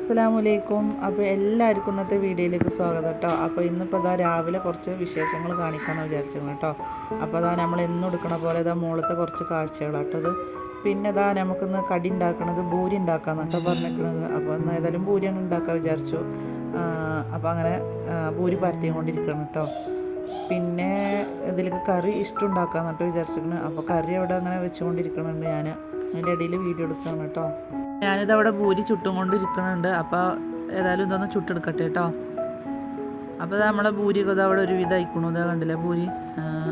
അസ്സലാമലൈക്കും. അപ്പോൾ എല്ലാവർക്കും ഇന്നത്തെ വീഡിയോയിലേക്ക് സ്വാഗതം കേട്ടോ. അപ്പോൾ ഇന്നിപ്പോൾ ഇതാ രാവിലെ കുറച്ച് വിശേഷങ്ങൾ കാണിക്കാമെന്ന് വിചാരിച്ചിരുന്നു കേട്ടോ. അപ്പോൾ അതാ നമ്മൾ എന്നും എടുക്കണ പോലെ ഇതാ മുകളിലത്തെ കുറച്ച് കാഴ്ചകളാട്ടത്. പിന്നെ ഇതാ നമുക്കിന്ന് കടി ഉണ്ടാക്കണത് ഭൂരി ഉണ്ടാക്കാമെന്ന് കേട്ടോ പറഞ്ഞിരിക്കുന്നത്. അപ്പോൾ ഇന്ന് ഏതായാലും ഭൂരിയാണ് ഉണ്ടാക്കാൻ വിചാരിച്ചു. അപ്പോൾ അങ്ങനെ ഭൂരി പരത്തിയും കൊണ്ടിരിക്കണം കേട്ടോ. പിന്നെ ഇതിലേക്ക് കറി ഇഷ്ടം ഉണ്ടാക്കാമെന്ന് കേട്ടോ വിചാരിച്ചിരിക്കുന്നത്. അപ്പോൾ കറി അവിടെ അങ്ങനെ വെച്ചുകൊണ്ടിരിക്കണുണ്ട്. ഞാൻ അതിൻ്റെ ഇടയിൽ വീഡിയോ എടുക്കുകയാണ് കേട്ടോ. ഞാനിതവിടെ ഭൂരി ചുട്ടും കൊണ്ടിരിക്കുന്നുണ്ട്. അപ്പോൾ ഏതായാലും ഇതൊന്ന് ചുട്ടെടുക്കട്ടെ കേട്ടോ. അപ്പോൾ നമ്മളെ ഭൂരിയൊക്കെ അവിടെ ഒരു വിധം അയക്കണു. ഇതാ കണ്ടില്ലേ ഭൂരി.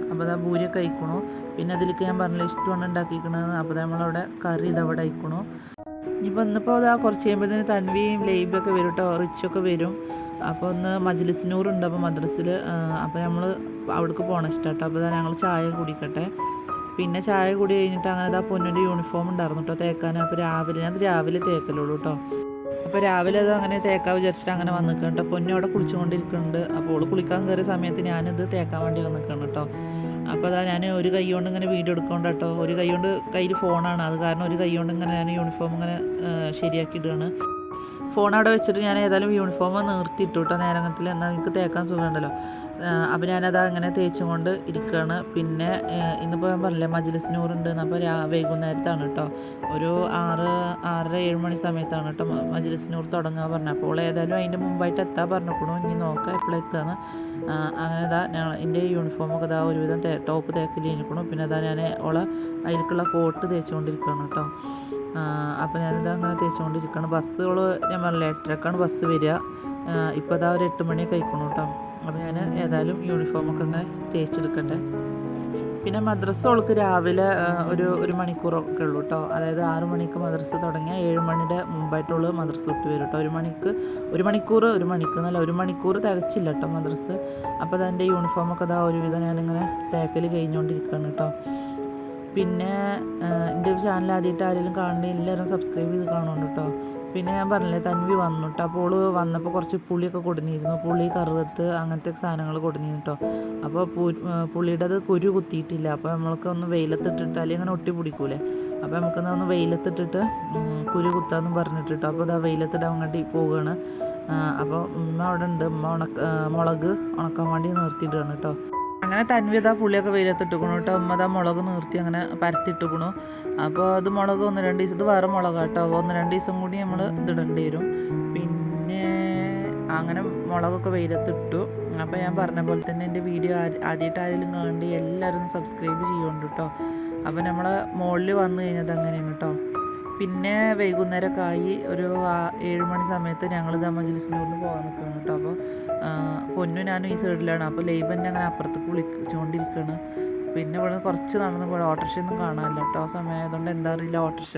അപ്പോൾ ഇതാ ഭൂരിയൊക്കെ അയക്കണു. പിന്നെ അതിലേക്ക് ഞാൻ പറഞ്ഞില്ല ഇഷ്ടമാണ് ഉണ്ടാക്കിയിരിക്കണത്. അപ്പോൾ നമ്മളവിടെ കറി ഇതവിടെ അയക്കണു. ഇന്നിപ്പോൾ അതാ കുറച്ച് കഴിയുമ്പോഴത്തേന് തൻവിയും ലൈബൊക്കെ വരും കേട്ടോ. റിച്ചൊക്കെ വരും. അപ്പോൾ ഒന്ന് മജ്ലിസിനൂറുണ്ട് അപ്പോൾ മദ്രസിൽ. അപ്പോൾ നമ്മൾ അവിടേക്ക് പോകണം ഇഷ്ടമാട്ടോ. അപ്പോൾ ഞങ്ങൾ ചായ കുടിക്കട്ടെ. പിന്നെ ചായ കൂടി കഴിഞ്ഞിട്ട് അങ്ങനെ ഇതാ പൊന്നിൻ്റെ യൂണിഫോം ഉണ്ടായിരുന്നു കേട്ടോ തേക്കാൻ. അപ്പോൾ രാവിലെ തേക്കലുള്ളൂ കേട്ടോ. അപ്പോൾ രാവിലെ അത് അങ്ങനെ തേക്കാൻ വിചാരിച്ചിട്ട് അങ്ങനെ വന്നിക്കണം കേട്ടോ. പൊന്നു അവിടെ കുളിച്ചുകൊണ്ടിരിക്കുന്നുണ്ട്. അപ്പോൾ അവൾ കുളിക്കാൻ കയറിയ സമയത്ത് ഞാനിത് തേക്കാൻ വേണ്ടി വന്നിക്കണം കേട്ടോ. അപ്പോൾ അതാ ഞാൻ ഒരു കൈ കൊണ്ട് ഇങ്ങനെ വീഡിയോ എടുക്കൊണ്ട് കേട്ടോ. ഒരു കൈ കൊണ്ട് കയ്യിൽ ഫോണാണ്. അത് കാരണം ഒരു കൈ കൊണ്ട് ഇങ്ങനെ ഞാൻ യൂണിഫോം ഇങ്ങനെ ശരിയാക്കിയിടുകയാണ്. ഫോൺ അവിടെ വെച്ചിട്ട് ഞാൻ ഏതായാലും യൂണിഫോം നിർത്തിയിട്ടു കേട്ടോ നേരത്തിൽ. എന്നാൽ എനിക്ക് തേക്കാൻ സുഖമുണ്ടല്ലോ. അപ്പോൾ ഞാനത് അങ്ങനെ തേച്ചും കൊണ്ട് ഇരിക്കുകയാണ്. പിന്നെ ഇന്നിപ്പോൾ ഞാൻ പറഞ്ഞില്ലേ മജ്ലിസിനൂറുണ്ടെന്ന്. അപ്പോൾ വൈകുന്നേരത്താണ് കേട്ടോ. ഒരു 6-7 മണി സമയത്താണ് കേട്ടോ മജ്ലിസിനൂർ തുടങ്ങുക പറഞ്ഞത്. അപ്പോൾ ഏതായാലും അതിൻ്റെ മുമ്പായിട്ട് എത്താൻ പറഞ്ഞിരിക്കണു. ഇനി നോക്കാം എപ്പോഴെത്താന്ന്. അങ്ങനെ ഇതാ എൻ്റെ യൂണിഫോമൊക്കെ ഇതാ ഒരുവിധം ടോപ്പ് തേക്കൽ കഴിഞ്ഞിരിക്കണു. പിന്നെ അതാ ഞാൻ അതിലേക്കുള്ള കോട്ട് തേച്ചുകൊണ്ടിരിക്കുകയാണ് കേട്ടോ. അപ്പോൾ ഞാനിതാ അങ്ങനെ തേച്ചുകൊണ്ടിരിക്കുകയാണ്. ബസ്സുകൾ ഞാൻ പറഞ്ഞില്ല 8:30ക്കാണ് ബസ് വരിക. ഇപ്പോൾ അതാ ഒരു 8 മണിയൊക്കെ കഴിക്കണം കേട്ടോ. അപ്പോൾ ഞാൻ ഏതായാലും യൂണിഫോമൊക്കെ അങ്ങനെ തേച്ചെടുക്കട്ടെ. പിന്നെ മദ്രസ അവൾക്ക് രാവിലെ ഒരു മണിക്കൂറൊക്കെ ഉള്ളൂ കേട്ടോ. അതായത് 6 മണിക്ക് മദ്രസ തുടങ്ങിയ 7 മണിയുടെ മുമ്പായിട്ടുള്ള മദ്രസ വിട്ട് വരും കേട്ടോ. ഒരു മണിക്കൂർ തികച്ചില്ല കേട്ടോ മദ്രസ. അപ്പോൾ അതെൻ്റെ യൂണിഫോമൊക്കെ അതാ ഒരുവിധം ഞാനിങ്ങനെ തേക്കൽ കഴിഞ്ഞുകൊണ്ടിരിക്കുകയാണ് കേട്ടോ. പിന്നെ എൻ്റെ ചാനൽ ആദ്യമായിട്ട് ആരെങ്കിലും കാണണമെങ്കിൽ എല്ലാവരും സബ്സ്ക്രൈബ് ചെയ്ത് കാണുന്നുണ്ട് കേട്ടോ. പിന്നെ ഞാൻ പറഞ്ഞില്ലേ തൻവി വന്നു കേട്ടോ. അപ്പോൾ വന്നപ്പോൾ കുറച്ച് പുളിയൊക്കെ കൊടുന്നിരുന്നു. പുളി കറുകത്ത് അങ്ങനത്തെ സാധനങ്ങൾ കൊടുന്നിരുന്നു കേട്ടോ. അപ്പോൾ പുളിയുടെ അത് കുരു കുത്തിയിട്ടില്ല. അപ്പോൾ നമ്മൾക്ക് ഒന്ന് വെയിലത്തിട്ടിട്ട് അല്ലെങ്കിൽ അങ്ങനെ ഒട്ടി പിടിക്കൂലേ. അപ്പോൾ നമുക്കൊന്ന് ഒന്ന് വെയിലത്തിട്ടിട്ട് കുരു കുത്താമെന്ന് പറഞ്ഞിട്ട് കേട്ടോ. അപ്പോൾ അത് വെയിലത്തിടാൻ വേണ്ടി പോവുകയാണ്. അപ്പോൾ ഉമ്മ അവിടെ ഉണ്ട്. മുളക് ഉണക്കാൻ വേണ്ടി നിർത്തിയിടുകയാണ് കേട്ടോ. അങ്ങനെ തൻവി പുളിയൊക്കെ വെയിലത്തിട്ടിക്കണു കേട്ടോ. ഉമ്മ മുളക് നിർത്തി അങ്ങനെ പരത്തിട്ടിക്കണു. അപ്പോൾ അത് മുളക് 1-2 ദിവസം ഇത് വേറെ മുളകാണ് കേട്ടോ. 1-2 ദിവസം കൂടി നമ്മൾ ഇതിടേണ്ടി വരും. പിന്നെ അങ്ങനെ മുളകൊക്കെ വെയിലത്തിട്ടു. അപ്പോൾ ഞാൻ പറഞ്ഞ പോലെ തന്നെ എൻ്റെ വീഡിയോ ആദ്യമായിട്ട് ആരെങ്കിലും കാണേണ്ടി എല്ലാവരും സബ്സ്ക്രൈബ് ചെയ്യുന്നുണ്ട് കേട്ടോ. അപ്പോൾ നമ്മൾ മുകളിൽ വന്നു കഴിഞ്ഞത് അങ്ങനെയാണ് കേട്ടോ. പിന്നെ വൈകുന്നേരമൊക്കെ ആയി ഒരു 7 മണി സമയത്ത് ഞങ്ങളിത് മജ്ലിസിനൂറിന് പോകാൻ നിൽക്കുകയാണ് കേട്ടോ. അപ്പോൾ പൊന്നു ഞാനും ഈ സൈഡിലാണ്. അപ്പോൾ ലൈബന്നെ അങ്ങനെ അപ്പുറത്തേക്ക് വിളിച്ചുകൊണ്ടിരിക്കുകയാണ്. പിന്നെ ഇവിടെ കുറച്ച് നടന്ന് പോയി ഓട്ടോറിക്ഷയൊന്നും കാണാനില്ല കേട്ടോ. ആ സമയം ആയതുകൊണ്ട് എന്താ അറിയില്ല ഓട്ടോറിക്ഷ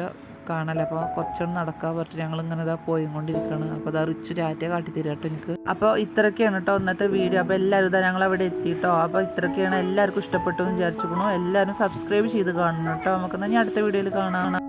കാണാനില്ല. അപ്പോൾ കുറച്ചൊന്ന് നടക്കാൻ പറഞ്ഞിട്ട് ഞങ്ങളിങ്ങനെ ഇതാ പോയിക്കൊണ്ടിരിക്കുകയാണ്. അപ്പോൾ അതാ റിച്ച് രാറ്റ കാട്ടിത്തരും കേട്ടോ എനിക്ക്. അപ്പോൾ ഇത്രയൊക്കെയാണ് കേട്ടോ ഇന്നത്തെ വീഡിയോ. അപ്പോൾ എല്ലാവരും ഇതാ ഞങ്ങൾ അവിടെ എത്തിയിട്ടോ. അപ്പോൾ ഇത്രയൊക്കെയാണ്. എല്ലാവർക്കും ഇഷ്ടപ്പെട്ടു എന്ന് വിചാരിച്ചിരിക്കണു. എല്ലാവരും സബ്സ്ക്രൈബ് ചെയ്ത് കാണണം കേട്ടോ. നമുക്കെന്നാൽ ഇനി അടുത്ത വീഡിയോയിൽ കാണാം.